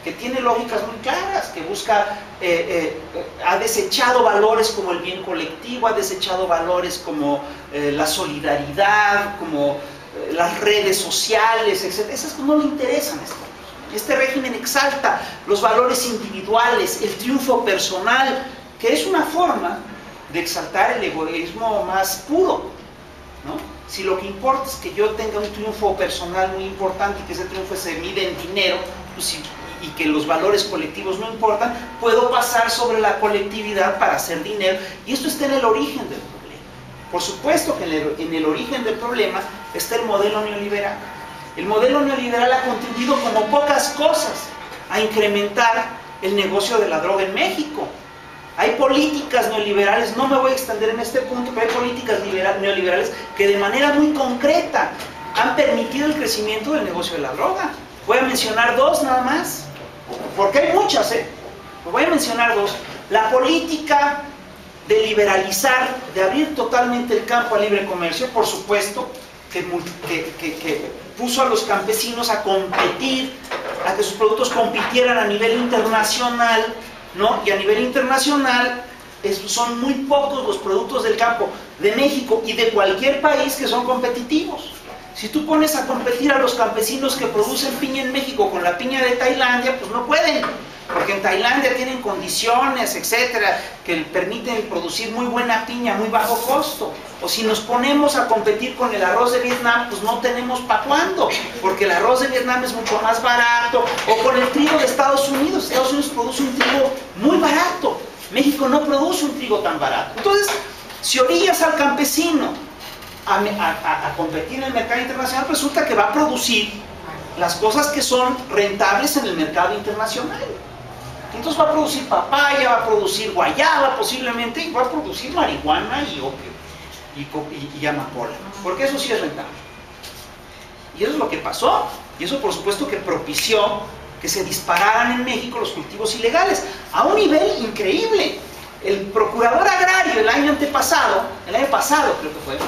que tiene lógicas muy claras, que busca, ha desechado valores como el bien colectivo, ha desechado valores como la solidaridad, como las redes sociales, etc. Esas no le interesan a este régimen exalta los valores individuales, el triunfo personal, que es una forma de exaltar el egoísmo más puro, ¿no? Si lo que importa es que yo tenga un triunfo personal muy importante y que ese triunfo se mide en dinero, pues y que los valores colectivos no importan, puedo pasar sobre la colectividad para hacer dinero, y esto está en el origen del problema. Por supuesto que en el origen del problema está el modelo neoliberal. El modelo neoliberal ha contribuido como pocas cosas a incrementar el negocio de la droga en México. Hay políticas neoliberales, no me voy a extender en este punto, pero hay políticas neoliberales que de manera muy concreta han permitido el crecimiento del negocio de la droga. Voy a mencionar dos nada más, porque hay muchas, voy a mencionar dos. La política de liberalizar, de abrir totalmente el campo al libre comercio, por supuesto, que puso a los campesinos a competir, a que sus productos compitieran a nivel internacional, ¿no? Y a nivel internacional son muy pocos los productos del campo de México y de cualquier país que son competitivos. Si tú pones a competir a los campesinos que producen piña en México con la piña de Tailandia, pues no pueden, porque en Tailandia tienen condiciones, etcétera, que permiten producir muy buena piña a muy bajo costo. O si nos ponemos a competir con el arroz de Vietnam, pues no tenemos para cuándo, porque el arroz de Vietnam es mucho más barato. O con el trigo de Estados Unidos. Estados Unidos produce un trigo muy barato, México no produce un trigo tan barato. Entonces, si orillas al campesino a competir en el mercado internacional, resulta que va a producir las cosas que son rentables en el mercado internacional. Entonces va a producir papaya, va a producir guayaba posiblemente, y va a producir marihuana y opio y amapola, porque eso sí es rentable. Y eso es lo que pasó, y eso por supuesto que propició que se dispararan en México los cultivos ilegales a un nivel increíble. El procurador agrario el año pasado creo que fue,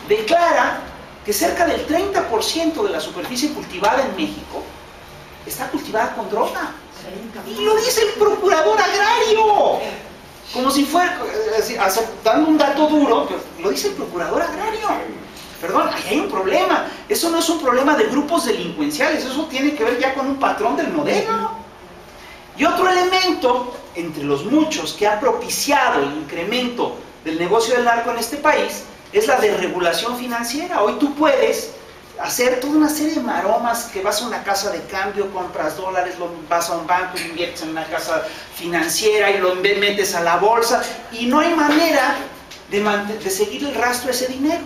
declara que cerca del 30% de la superficie cultivada en México está cultivada con droga. Y lo dice el procurador agrario, como si fuera, dando un dato duro, pero lo dice el procurador agrario. Perdón, ahí hay un problema. Eso no es un problema de grupos delincuenciales, eso tiene que ver ya con un patrón del modelo. Y otro elemento, entre los muchos, que ha propiciado el incremento del negocio del narco en este país, es la desregulación financiera. Hoy tú puedes hacer toda una serie de maromas, que vas a una casa de cambio, compras dólares, vas a un banco y inviertes en una casa financiera y lo metes a la bolsa, y no hay manera de seguir el rastro de ese dinero.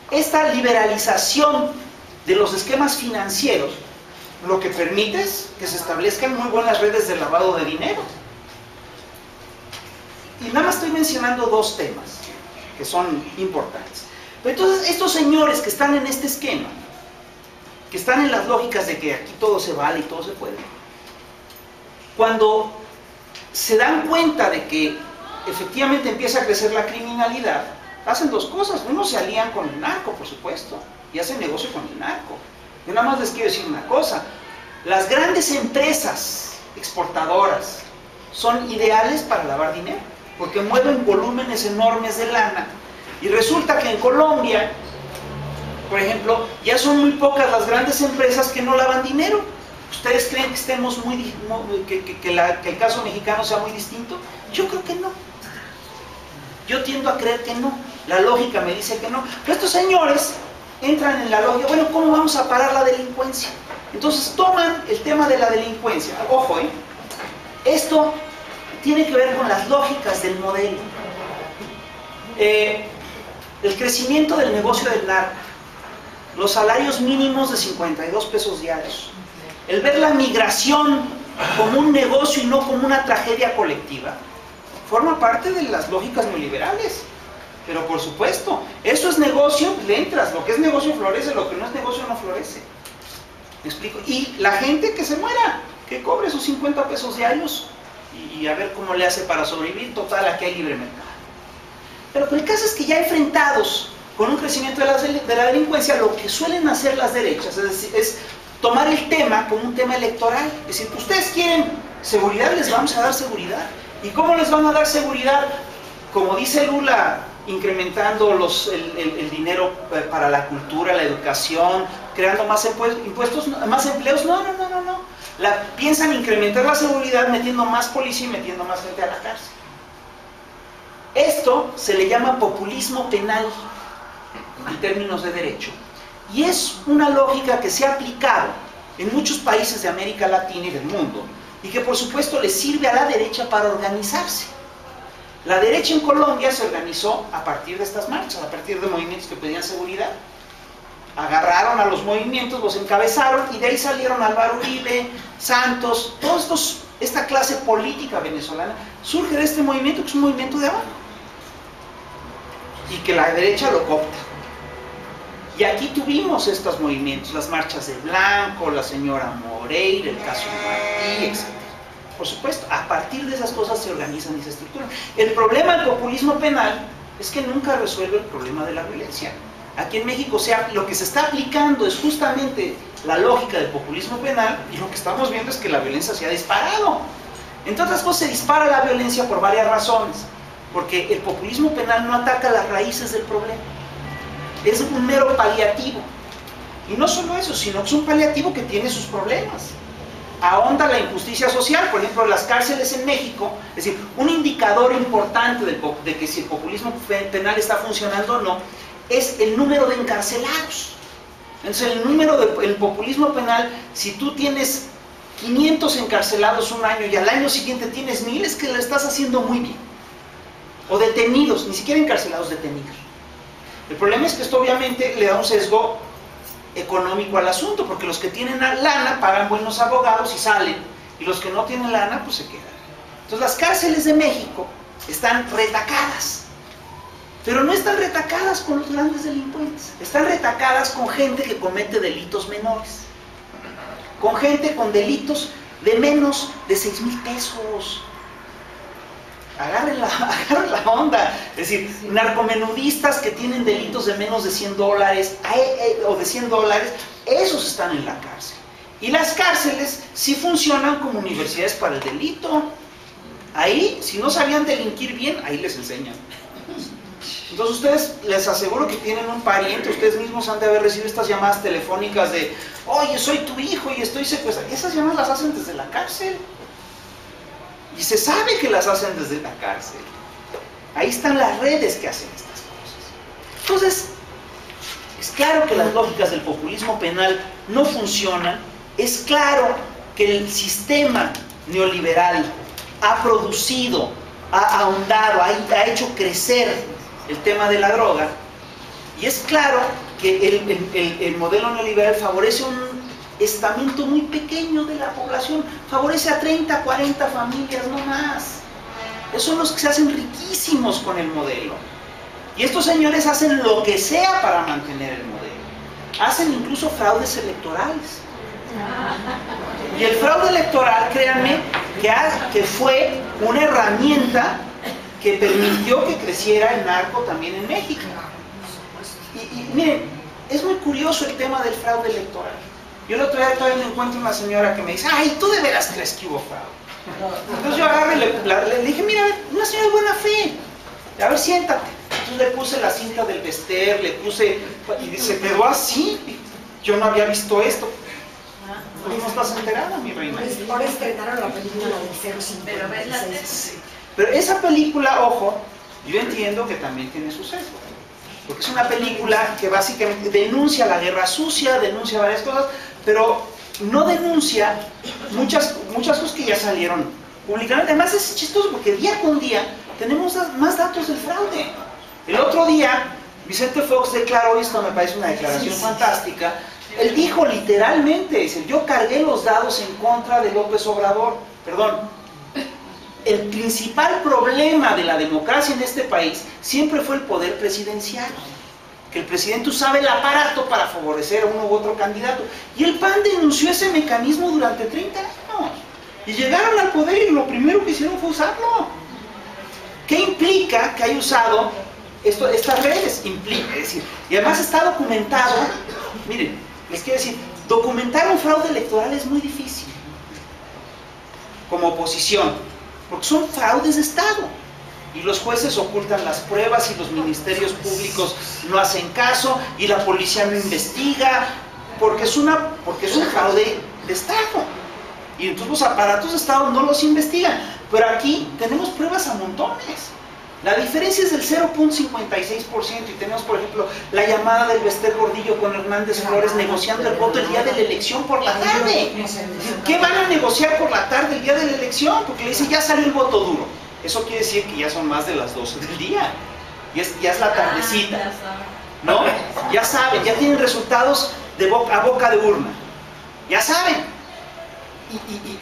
Esta liberalización de los esquemas financieros lo que permite es que se establezcan muy buenas redes de lavado de dinero. Y nada más estoy mencionando dos temas que son importantes. Pero entonces estos señores que están en este esquema, que están en las lógicas de que aquí todo se vale y todo se puede, cuando se dan cuenta de que efectivamente empieza a crecer la criminalidad, hacen dos cosas. Uno, se alían con el narco, por supuesto, y hacen negocio con el narco. Yo nada más les quiero decir una cosa: las grandes empresas exportadoras son ideales para lavar dinero, porque mueven volúmenes enormes de lana. Y resulta que en Colombia, por ejemplo, ya son muy pocas las grandes empresas que no lavan dinero. ¿Ustedes creen que estemos que el caso mexicano sea muy distinto? Yo creo que no. Yo tiendo a creer que no. La lógica me dice que no. Pero estos señores entran en la lógica: bueno, ¿cómo vamos a parar la delincuencia? Entonces toman el tema de la delincuencia. Ojo, esto tiene que ver con las lógicas del modelo. El crecimiento del negocio del narco, los salarios mínimos de 52 pesos diarios, el ver la migración como un negocio y no como una tragedia colectiva, forma parte de las lógicas neoliberales. Pero por supuesto, eso es negocio, le entras. Lo que es negocio florece, lo que no es negocio no florece. ¿Me explico? Y la gente que se muera, que cobre sus 50 pesos diarios y a ver cómo le hace para sobrevivir. Total, aquí hay libre mercado. Pero el caso es que ya enfrentados con un crecimiento de la delincuencia, lo que suelen hacer las derechas es tomar el tema como un tema electoral. Es decir, ustedes quieren seguridad, les vamos a dar seguridad. ¿Y cómo les van a dar seguridad? Como dice Lula, incrementando el dinero para la cultura, la educación, creando más impuestos, más empleos. No. Piensan incrementar la seguridad metiendo más policía y metiendo más gente a la cárcel. Esto se le llama populismo penal en términos de derecho. Y es una lógica que se ha aplicado en muchos países de América Latina y del mundo, y que por supuesto le sirve a la derecha para organizarse. La derecha en Colombia se organizó a partir de estas marchas, a partir de movimientos que pedían seguridad. Agarraron a los movimientos, los encabezaron, y de ahí salieron Álvaro Uribe, Santos, esta clase política venezolana surge de este movimiento, que es un movimiento de abajo, y que la derecha lo copta. Y aquí tuvimos estos movimientos, las marchas de Blanco, la señora Moreira, el caso Martí, etc. Por supuesto, a partir de esas cosas se organizan y se estructuran. El problema del populismo penal es que nunca resuelve el problema de la violencia. Aquí en México lo que se está aplicando es justamente la lógica del populismo penal, y lo que estamos viendo es que la violencia se ha disparado. Entre otras cosas, se dispara la violencia por varias razones, porque el populismo penal no ataca las raíces del problema. Es un mero paliativo. Y no solo eso, sino que es un paliativo que tiene sus problemas. Ahonda la injusticia social. Por ejemplo, las cárceles en México, es decir, un indicador importante de que si el populismo penal está funcionando o no, es el número de encarcelados. Entonces, el populismo penal, si tú tienes 500 encarcelados un año y al año siguiente tienes 1000, es que lo estás haciendo muy bien. O detenidos, ni siquiera encarcelados, detenidos. El problema es que esto obviamente le da un sesgo económico al asunto, porque los que tienen lana pagan buenos abogados y salen, y los que no tienen lana pues se quedan. Entonces las cárceles de México están retacadas, pero no están retacadas con los grandes delincuentes, están retacadas con gente que comete delitos menores, con gente con delitos de menos de 6,000 pesos. Agarren la onda. Es decir, narcomenudistas que tienen delitos de menos de $100 o de $100, esos están en la cárcel. Y las cárceles sí funcionan como universidades para el delito. Ahí, si no sabían delinquir bien, ahí les enseñan. Entonces ustedes, les aseguro que tienen un pariente, ustedes mismos han de haber recibido estas llamadas telefónicas de: oye, soy tu hijo y estoy secuestrado. Esas llamadas las hacen desde la cárcel. Y se sabe que las hacen desde la cárcel. Ahí están las redes que hacen estas cosas. Entonces, es claro que las lógicas del populismo penal no funcionan. Es claro que el sistema neoliberal ha producido, ha ahondado, ha hecho crecer el tema de la droga. Y es claro que el modelo neoliberal favorece un estamento muy pequeño de la población, favorece a 30, 40 familias, no más. Esos son los que se hacen riquísimos con el modelo. Y estos señores hacen lo que sea para mantener el modelo. Hacen incluso fraudes electorales. Y el fraude electoral, créanme, que fue una herramienta que permitió que creciera el narco también en México. Y miren, es muy curioso el tema del fraude electoral. Yo el otro día todavía me encuentro una señora que me dice: ay, ¿tú de veras crees que hubo fraude? Entonces yo agarré y le dije: mira, una señora de buena fe, a ver, siéntate. Entonces le puse la cinta del Bester, le puse, y se quedó así. Yo no había visto esto. ¿No estás enterada, mi reina? Ahora estrenaron la película del 056. Pero esa película, ojo, yo entiendo que también tiene su sesgo. Porque es una película que básicamente denuncia la guerra sucia, denuncia varias cosas, pero no denuncia muchas cosas que ya salieron públicamente. Además es chistoso porque día con día tenemos más datos del fraude. El otro día Vicente Fox declaró, esto me parece una declaración fantástica, él dijo literalmente, dice: yo cargué los dados en contra de López Obrador. Perdón, el principal problema de la democracia en este país siempre fue el poder presidencial, que el presidente usaba el aparato para favorecer a uno u otro candidato, y el PAN denunció ese mecanismo durante 30 años, y llegaron al poder y lo primero que hicieron fue usarlo. ¿Qué implica que haya usado estas redes? Implica, es decir, y además está documentado. Miren, les quiero decir, documentar un fraude electoral es muy difícil, como oposición, porque son fraudes de Estado. Y los jueces ocultan las pruebas y los ministerios públicos no hacen caso y la policía no investiga, porque es un fraude de Estado. Y entonces los aparatos de Estado no los investigan. Pero aquí tenemos pruebas a montones. La diferencia es del 0.56% y tenemos, por ejemplo, la llamada del Bester Gordillo con Hernández Flores negociando el voto el día de la elección por la tarde. ¿Qué van a negociar por la tarde el día de la elección? Porque le dicen, ya salió el voto duro. Eso quiere decir que ya son más de las 12 del día. Ya es la tardecita. ¿No? Ya saben, ya tienen resultados a boca de urna. Ya saben.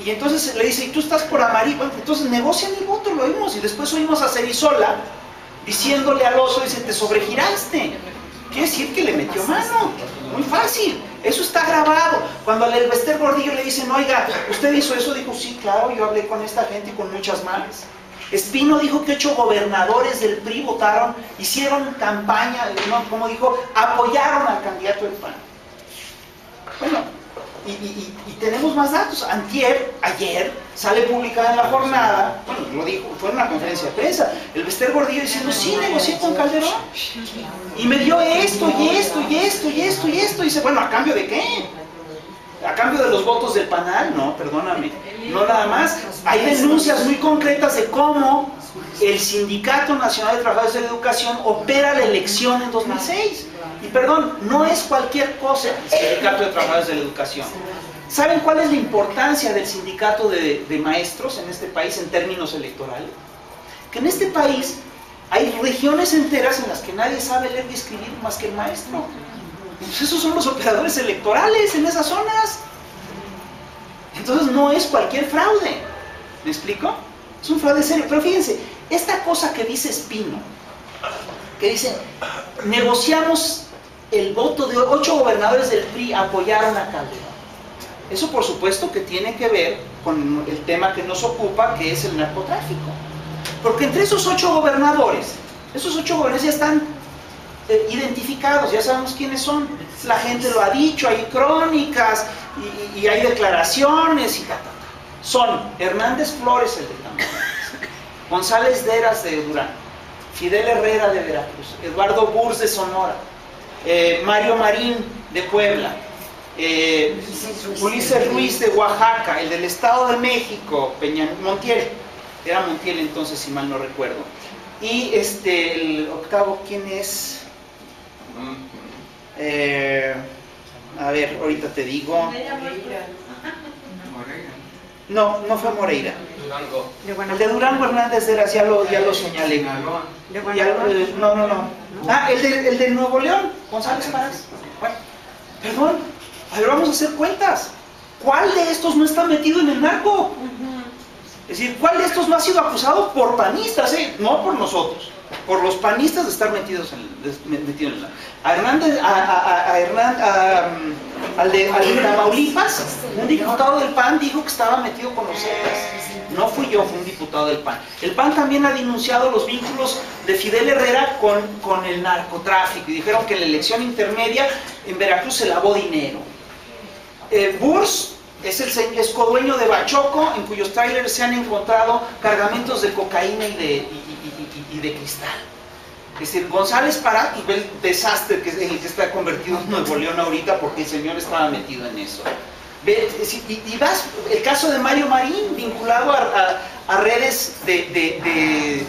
Y entonces le dice, ¿y tú estás por amarillo? Bueno, entonces negocian el voto, lo oímos. Y después oímos a Cerizola diciéndole al oso, dice, te sobregiraste. Quiere decir que le metió mano. Muy fácil. Eso está grabado. Cuando al Bester Gordillo le dicen, oiga, ¿usted hizo eso? Dijo, sí, claro, yo hablé con esta gente y con muchas más. Espino dijo que 8 gobernadores del PRI votaron, hicieron campaña, ¿no? Como dijo, apoyaron al candidato del PAN. Bueno, y tenemos más datos. Ayer, sale publicada en La Jornada, bueno, lo dijo, fue en una conferencia de prensa, el Bester Gordillo diciendo, sí, negocié con Calderón, y me dio esto, y esto, y esto, y esto, y esto, y dice, bueno, ¿a cambio de qué? ¿A cambio de los votos del PANAL? No, perdóname, no nada más. Hay denuncias muy concretas de cómo el Sindicato Nacional de Trabajadores de la Educación opera la elección en 2006. Y perdón, no es cualquier cosa el Sindicato de Trabajadores de la Educación. ¿Saben cuál es la importancia del sindicato de maestros en este país en términos electorales? Que en este país hay regiones enteras en las que nadie sabe leer y escribir más que el maestro. Pues esos son los operadores electorales en esas zonas. Entonces no es cualquier fraude. ¿Me explico? Es un fraude serio. Pero fíjense, esta cosa que dice Espino, que dice, negociamos el voto de 8 gobernadores del PRI, apoyaron a Calderón. Eso por supuesto que tiene que ver con el tema que nos ocupa, que es el narcotráfico. Porque entre esos 8 gobernadores ya están identificados, ya sabemos quiénes son, la gente lo ha dicho, hay crónicas y hay declaraciones y tal. Son Hernández Flores, el de Tamaulipas, González Deras de Durango, Fidel Herrera de Veracruz, Eduardo Burs de Sonora, Mario Marín de Puebla, Ulises Ruiz de Oaxaca, el del Estado de México, Montiel, era Montiel entonces si mal no recuerdo, y el octavo, ¿quién es? A ver, ahorita te digo. No fue Moreira. El de Durango Hernández Heras, ya lo señalé. No. Ah, el de Nuevo León, González Parás. Bueno, perdón, a ver, vamos a hacer cuentas. ¿Cuál de estos no está metido en el narco? Es decir, ¿cuál de estos no ha sido acusado por panistas? No por nosotros, por los panistas de estar metidos en el narco. Al de Tamaulipas, un diputado del PAN dijo que estaba metido con los Zetas. No fui yo, fue un diputado del PAN. El PAN también ha denunciado los vínculos de Fidel Herrera con el narcotráfico y dijeron que en la elección intermedia en Veracruz se lavó dinero. Burs es codueño de Bachoco, en cuyos trailers se han encontrado cargamentos de cocaína y de cristal. Es decir, González Parás, y ve el desastre que es en el que está convertido en Nuevo León ahorita porque el señor estaba metido en eso. Y vas, el caso de Mario Marín, vinculado a redes de